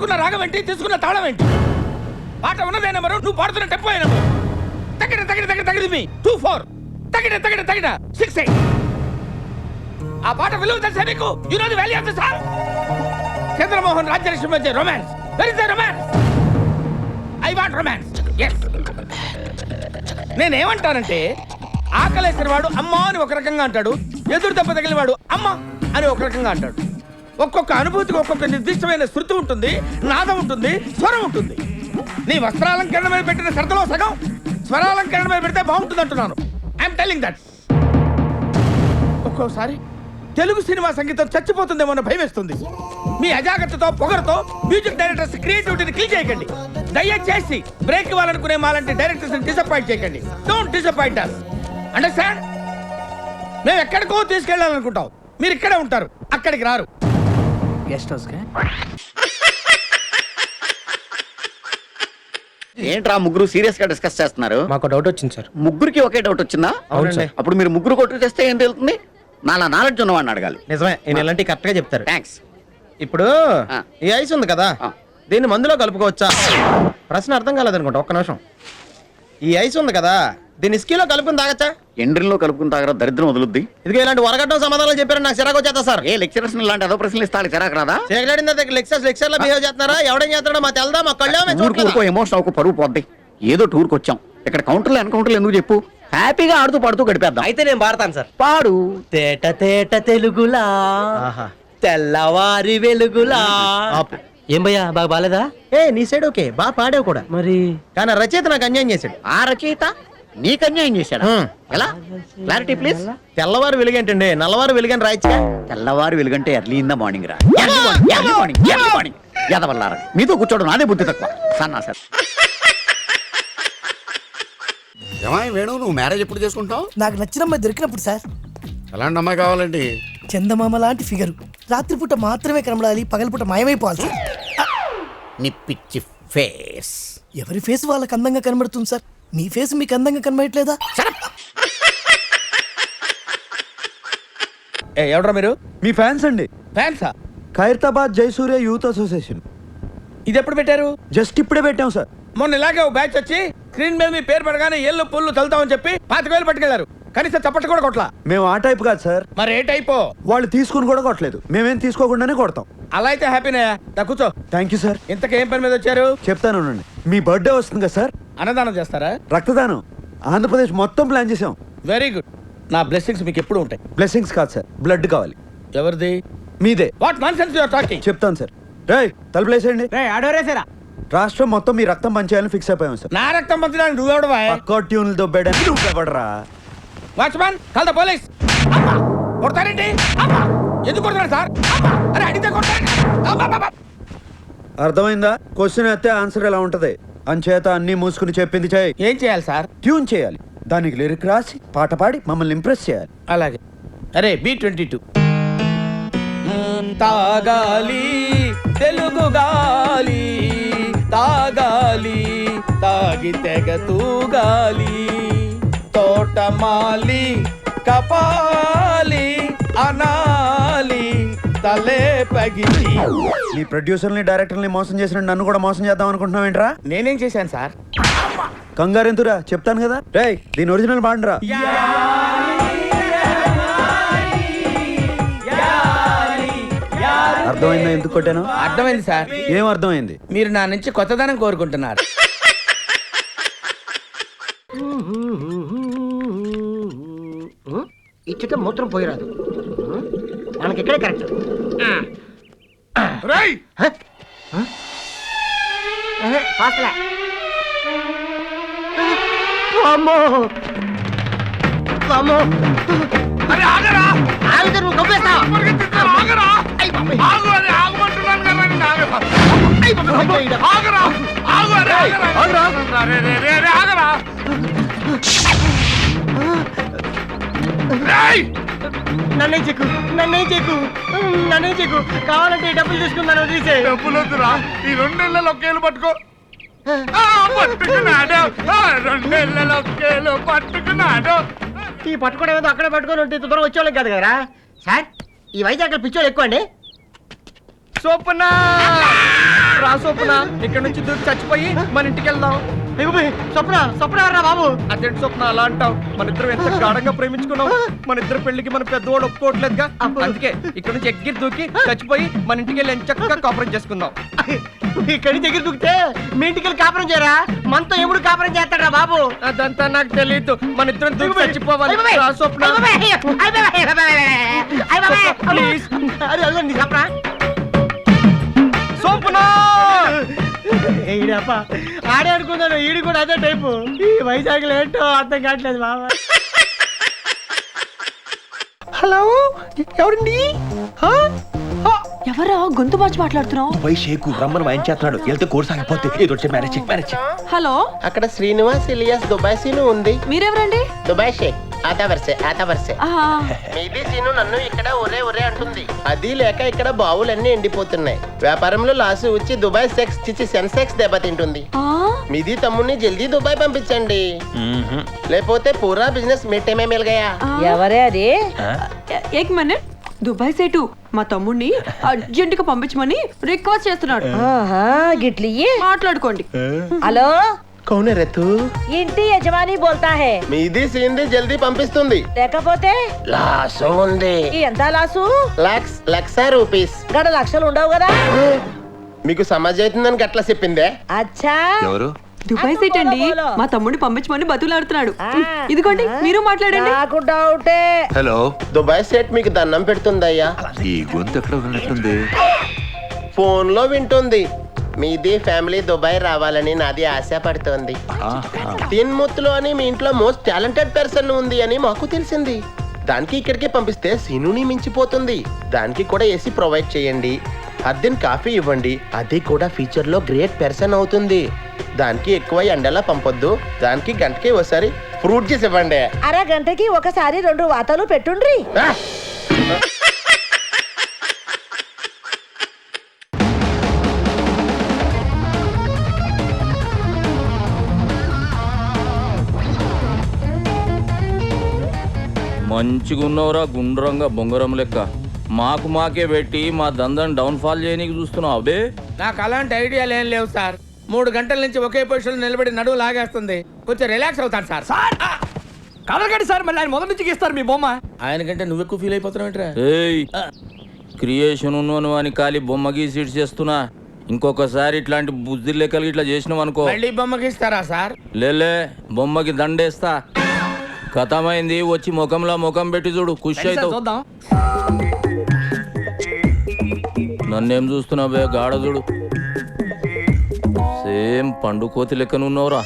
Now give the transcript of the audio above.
పట్టుకున్న రాగం ఏంటి, తీసుకున్న తాళం ఏంటి? పాట ఉన్నదే నెంబరు, నువ్వు పాడుతున్న టెంపో నెంబరు. తగిన తగిన తగిన తగిన మీ 2-4 తగిన తగిన తగిన 6-8. ఆ పాట విలువ తెలుసా నీకు? You know the value of the song. Chandramohan Rajyalakshmi మధ్య romance. Where is the romance? I want romance. yes. నేనేమంటానంటే ఆకలేసిన వాడు అమ్మ అని ఒక రకంగా అంటాడు, ఎదురు దెబ్బ తగిలిన వాడు అమ్మ అని ఒక రకంగా అంటాడు. ఒక్కొక్క అనుభూతికి ఒక్కొక్క నిర్దిష్టమైన శృతి ఉంటుంది, నాదం ఉంటుంది, స్వరం ఉంటుంది. నీ వస్త్రాలంకరణ మీద పెట్టిన శ్రద్ధలో సగం స్వరాలంకరణ మీద పెడితే బాగుంటుంది అంటున్నాను. I'm telling that. ఒక్కోసారి తెలుగు సినిమా సంగీతం చచ్చిపోతుందేమో అన్న భయం వేస్తుంది. మీ అజాగ్రత్తతో పొగరుతో మ్యూజిక్ డైరెక్టర్స్ క్రియేటివిటీని కిల్ చేయకండి. దయచేసి బ్రేక్ ఇవ్వాలనుకునే మాలాంటి డైరెక్టర్స్ డిసప్పాయింట్ చేయకండి. Don't disappoint us. అండర్స్టాండ్? మేము ఎక్కడికో తీసుకెళ్ళాలనుకుంటాం, మీరు ఇక్కడే ఉంటారు, అక్కడికి రారు. గెస్ట్ హౌస్ కే ఏంట్రా ముగ్గురు సీరియస్ గా డిస్కస్ చేస్తున్నారు? మాకు డౌట్ వచ్చింది సార్. ముగ్గురికి ఒకే డౌట్ వచ్చిందా? అవును సార్. అప్పుడు మీరు ముగ్గురు కొట్టు చేస్తే ఏం తెలుస్తుంది? నాలా నాలెడ్జ్ ఉన్నవాడిని అడగాలి. నిజమే, నేను ఇలాంటి కరెక్ట్ గా చెప్తారు. థ్యాంక్స్. ఇప్పుడు ఈ ఐస్ ఉంది కదా, దీన్ని మందులో కలుపుకోవచ్చా? ప్రశ్న అర్థం కాలేదనుకుంటా, ఒక్క నిమిషం. ఈ ఐస్ ఉంది కదా, దీన్ని స్కీలో కలుపుకుని తాగచ్చా? ఎండ్రిన్లో కలుపుకుని తాగరా, దరిద్రం వదులుద్ది. ఇదిగో ఇలాంటి వరగడ్డం సమాధానాలు చెప్పారు, నాకు చిరాకు వచ్చేస్తా సార్. ఏ లెక్చరర్స్ ఇలాంటి ఏదో ప్రశ్నలు ఇస్తా చిరాకు రాదా? లెక్చర్ లో బిహేవ్ చేస్తున్నారా? ఎవడేం చేస్తున్నాడో మా తెలదా? మా ఊరుకో ఎమోషన్ ఒక పరువు పోద్ది. ఏదో టూర్కి వచ్చాం, ఇక్కడ కౌంటర్లు ఎన్కౌంటర్లు ఎందుకు చెప్పు, హ్యాపీగా ఆడుతూ పాడుతూ గడిపేద్దాం. అయితే నేను పాడతాను సార్. పాడు. తేట తేట తెలుగులా తెల్లవారి వెలుగులా. ఏం భయ్యా, బాగా బాలేదా? ఏ నీ సైడ్ ఓకే, బాగా పాడావు కూడా. మరి కానీ రచయిత నాకు అన్యాయం చేశాడు. ఆ రచయిత నీకు అన్యాయం చేశాడు. ఎలా? Clarity please. తెల్లవారు వెలుగేంటండి, నల్లవారు వెలుగని రాయచ్చుగా. తెల్లవారు వెలుగంటే ఎర్లీ ఇన్ ద మార్నింగ్ రా. ఎర్లీ మార్నింగ్ ఎదవల్లారా, మీతో కూర్చోవడం నాదే బుద్ధి తక్కువ. సన్నా సార్. ఏమాయి వేణు, నువ్వు మ్యారేజ్ ఎప్పుడు చేసుకుంటావు? నాకు నచ్చిన అమ్మాయి దొరికినప్పుడు సార్. ఎలాంటి అమ్మాయి కావాలండి? చందమామ లాంటి ఫిగరు, రాత్రిపూట మాత్రమే కనబడాలి, పగలపూట మాయమైపోవాలి సార్. నీ పిచ్చి ఫేస్. ఎవరి ఫేస్ వాళ్ళకి అందంగా కనబడుతుంది సార్, మీ ఫేస్ మీకు అందంగా కనబడట్లేదా? ఎవడ్రా మీరు? మీ ఫ్యాన్స్ అండి. ఫ్యాన్సా? Khairatabad Jayasurya youth association. ఇది ఎప్పుడు పెట్టారు? జస్ట్ ఇప్పుడే పెట్టాం సార్. మొన్న ఇలాగే ఒక బ్యాచ్ వచ్చి స్క్రీన్ మీద మీ పేరు పడగానే ఏళ్ళు పుల్లు చల్లుతామని చెప్పి 25,000 పట్టుకెళ్లారు. కనీసం చప్పట్లు కూడా కొట్లా. మేము ఆ టైప్ కాదు సార్. మరి ఏ టైపో? వాళ్ళు తీసుకుని కూడా కొట్టలేదు, మేమేం తీసుకోకుండానే కొడతాం. అలా అయితే హ్యాపీనే. కూర్చో. Thank you sir. ఇంతకేం పని మీద వచ్చారు? చెప్తాను ఉండండి. మీ బర్త్డే వస్తుంది కదా సార్, అన్నదానం చేస్తారా? రక్తదానం ఆంధ్రప్రదేశ్ మొత్తం ప్లాన్ చేసాం. Very good. నా బ్లెస్సింగ్స్ మీకు ఎప్పుడు ఉంటాయి. బ్లెస్సింగ్స్ కాదు సార్, బ్లడ్ కావాలి. ఎవరిది? మీదే. What nonsense you are talking? చెప్తాను సార్. రేయ్ తలుపులేసేయండి. రాష్ట్రం మొత్తం మీ రక్తం పంచేయాలని ఫిక్స్ అయిపోయాం సార్. నా రక్తం పంచడానికి నువ్వెవడవా? పక్క ట్యూన్లు దొబ్బేయడానికి నువ్వెవడరా? Watchman, call the police. కొడతారేంటి? ఎందుకు కొడతారు సార్? అరే అడిగితే కొడతారు. అర్థమైందా? క్వశ్చన్ అయితే ఆన్సర్ ఎలా ఉంటది. అంచేత అన్ని మూసుకుని చెప్పింది చేయి. ఏం చేయాలి సార్? ట్యూన్ చేయాలి, దానికి లిరిక్ రాసి పాట పాడి మమ్మల్ని ఇంప్రెస్ చేయాలి. అలాగే. అరే B22. తాగాలి తెలుగు గాలి, తాగాలి తాగి తెగ తూగాలి, తోటమాలి కపాలి అనాలి తలే పగిలి. నీ ప్రొడ్యూసర్ని డైరెక్టర్ని మోసం చేసిన నన్ను కూడా మోసం చేద్దాం అనుకుంటున్నావు ఏంట్రా? నేనేం చేశాను సార్? కంగారెంతురా, చెప్తాను కదా. రేయ్ దీని ఒరిజినల్ బాండ్రా. అర్థమైందా ఎందుకు కొట్టాను? అర్థమైంది సార్. ఏం అర్థమైంది? మీరు నా నుంచి కొత్తదనం కోరుకుంటున్నారు. ఇచ్చట మూత్రం పోయిరాదు, మనకి ఇక్కడే కరెక్ట్. అమ్మో అమ్మో, ఆగితే నువ్వు గొప్పేస్తావు. నన్నే చెక్కు, నన్నే చెక్కు, నన్నే చెక్కు. కావాలంటే డబ్బులు తీసుకుందాను. తీసే డబ్బులు వద్దురా, ఈ 2 నెలల ఒకేలు పట్టుకో. పట్టుకున్నాడు, 2 నెలల ఒకేలు పట్టుకున్నాడు. ఈ పట్టుకోవడం ఏదో అక్కడే పట్టుకొని ఉంటే దూరం వచ్చేవాళ్ళకి కాదు కదరా సార్. ఈ వైజాగ్ పిచ్చోళ్ళు ఎక్కువ అండి. సోపున రా సోపున ఇక్కడ నుంచి దూకి చచ్చిపోయి మన ఇంటికి వెళ్దాం. స్వప్న స్వప్న రా బాబు. అదేంటి స్వప్న అలా అంటావు? మన ఇద్దరం ఎంత గాఢంగా ప్రేమించుకున్నాం. మన ఇద్దరు పెళ్లికి మన పెద్దవాడు ఒప్పుకోవట్లేదుగా. అందుకే ఇక్కడ నుంచి ఎగ్గిరి దూకి చచ్చిపోయి మన ఇంటికి వెళ్ళి చక్కగా కాపురం చేసుకుందాం. ఇక్కడి దగ్గర దూకితే మీ ఇంటికి వెళ్ళి కాపురం చేయరా? మనతో ఎప్పుడు కాపురం చేస్తాడా బాబు? అదంతా నాకు తెలియదు. మన ఇద్దరం దూకి చచ్చిపోవాలి. రా స్వప్న ప్లీజ్. అరే అదే చెప్పరా స్వప్న ఈడప్ప ఆడే అనుకున్నాను. ఈడు కూడా అదే టైపు. ఈ వైజాగ్ ఏంటో అర్థం కావట్లేదు బాబా. హలో ఎవరండి? ఎవరా గొంతు మార్చి మాట్లాడుతున్నావు? పై షేకు రమ్మని వాయించేస్తున్నాడు. వెళ్తే కోర్సు ఆగిపోతే ఏదో మ్యారేజ్. హలో, అక్కడ శ్రీనివాస్ ఇలియాస్ దుబాయ్ సీను ఉంది. మీరెవరండి? దుబాయ్ షేక్ ఆతా వరసే ఆహా, మీది సీను నన్ను ఇక్కడ ఒరే అంటుంది. అది లేక ఇక్కడ బావులన్నీ ఎండిపోతున్నాయి. వ్యాపారంలో లాసు వచ్చి దుబాయ్ సెక్స్ చిచ్చి సెన్సెక్స్ దెబ్బతింటుంది. ఆ, మీది తమ్ముడిని జల్దీ దుబాయ్ పంపించండి, లేకపోతే పూరా బిజినెస్ మిట్టమే మిల్గయా. ఎవరే అది? ఏక్ మినిట్. దుబాయ్ సేటు మా తమ్ముడిని అర్జెంట్ గా పంపించమని రిక్వెస్ట్ చేస్తున్నాడు. గిట్లి మాట్లాడుకోండి. హలో, కౌనే రెతు ఇంటి యజమాని బోల్తా హే. మీది సీన్ది జల్దీ పంపిస్తుంది. లేకపోతే లాసు ఉంది. ఎంత లాసు? లక్ష రూపీస్. గడ లక్షలు ఉండవు కదా. మీకు సమాజ్ అవుతుందని గట్లా చెప్పిందే. అచ్చా, ఎవరు? దుబాయ్ సేట్ అండి మా తమ్ముడిని పంపించమని బతులాడుతున్నాడు. ఇదిగోండి మీరు మాట్లాడండి. నాకు డౌటే. హలో, దుబాయ్ సెట్ మీకు దండం పెడుతుందయ్యా. ఈ గొంతు ఎక్కడ విన్నట్టుంది. ఫోన్ లో వింటుంది. మీది ఫ్యామిలీ దుబాయ్ రావాలని నాది ఆశ పడుతోంది. తిన్ముత్తులో అని మీ ఇంట్లో మోస్ట్ టాలెంటెడ్ పర్సన్ ఉంది అని మాకు తెలిసింది. దానికి ఇక్కడికి పంపిస్తే సీనుని మించిపోతుంది. దానికి కూడా ఏసీ ప్రొవైడ్ చేయండి, అద్దెన్ కాఫీ ఇవ్వండి. అది కూడా ఫ్యూచర్ లో గ్రేట్ పర్సన్ అవుతుంది. దానికి ఎక్కువ ఎండలా పంపొద్దు. దానికి గంటకి ఒకసారి ఫ్రూట్ జ్యూస్ ఇవ్వండి. అరగంటకి ఒకసారి 2 వాతలు పెట్టుండ్రి. మంచిగున్నవరా గుండ్రంగా బొంగరం లెక్క. మాకే పెట్టి మా దందని డౌన్ ఫాల్ చేయనీకి చూస్తున్నావు అబే. నాకు అలాంటి ఐడియాలు ఏం లేవు సార్. 3 గంటల నుంచి ఒకే పొజిషన్ నిలబడి నడువు లాగేస్తుంది. కొంచెం రిలాక్స్ అవుతాను సార్. కలగండి సార్, మళ్ళీ ఆయన మొదటి నుంచి గీస్తారు మీ బొమ్మ. ఆయన కంటే నువ్వు ఎక్కువ ఫీల్ అయిపోతున్నావు ఏంట్రా? క్రియేషన్ ఉన్నాను అని ఖాళీ బొమ్మ గీసి చేస్తున్నా. ఇంకొకసారి ఇట్లాంటి బుద్ధి లెక్కలు ఇట్లా చేసినావు అనుకో. మళ్ళీ బొమ్మకి ఇస్తారా సార్? లేలే, బొమ్మకి దండేస్తా. కథమైంది. వచ్చి ముఖంలో ముఖం పెట్టి చూడు, ఖుషి అవుతావు. చూద్దాం. నన్నేం చూస్తున్నావే గాఢ చూడు. సేమ్ పండు కోతి లెక్కనున్నావురా.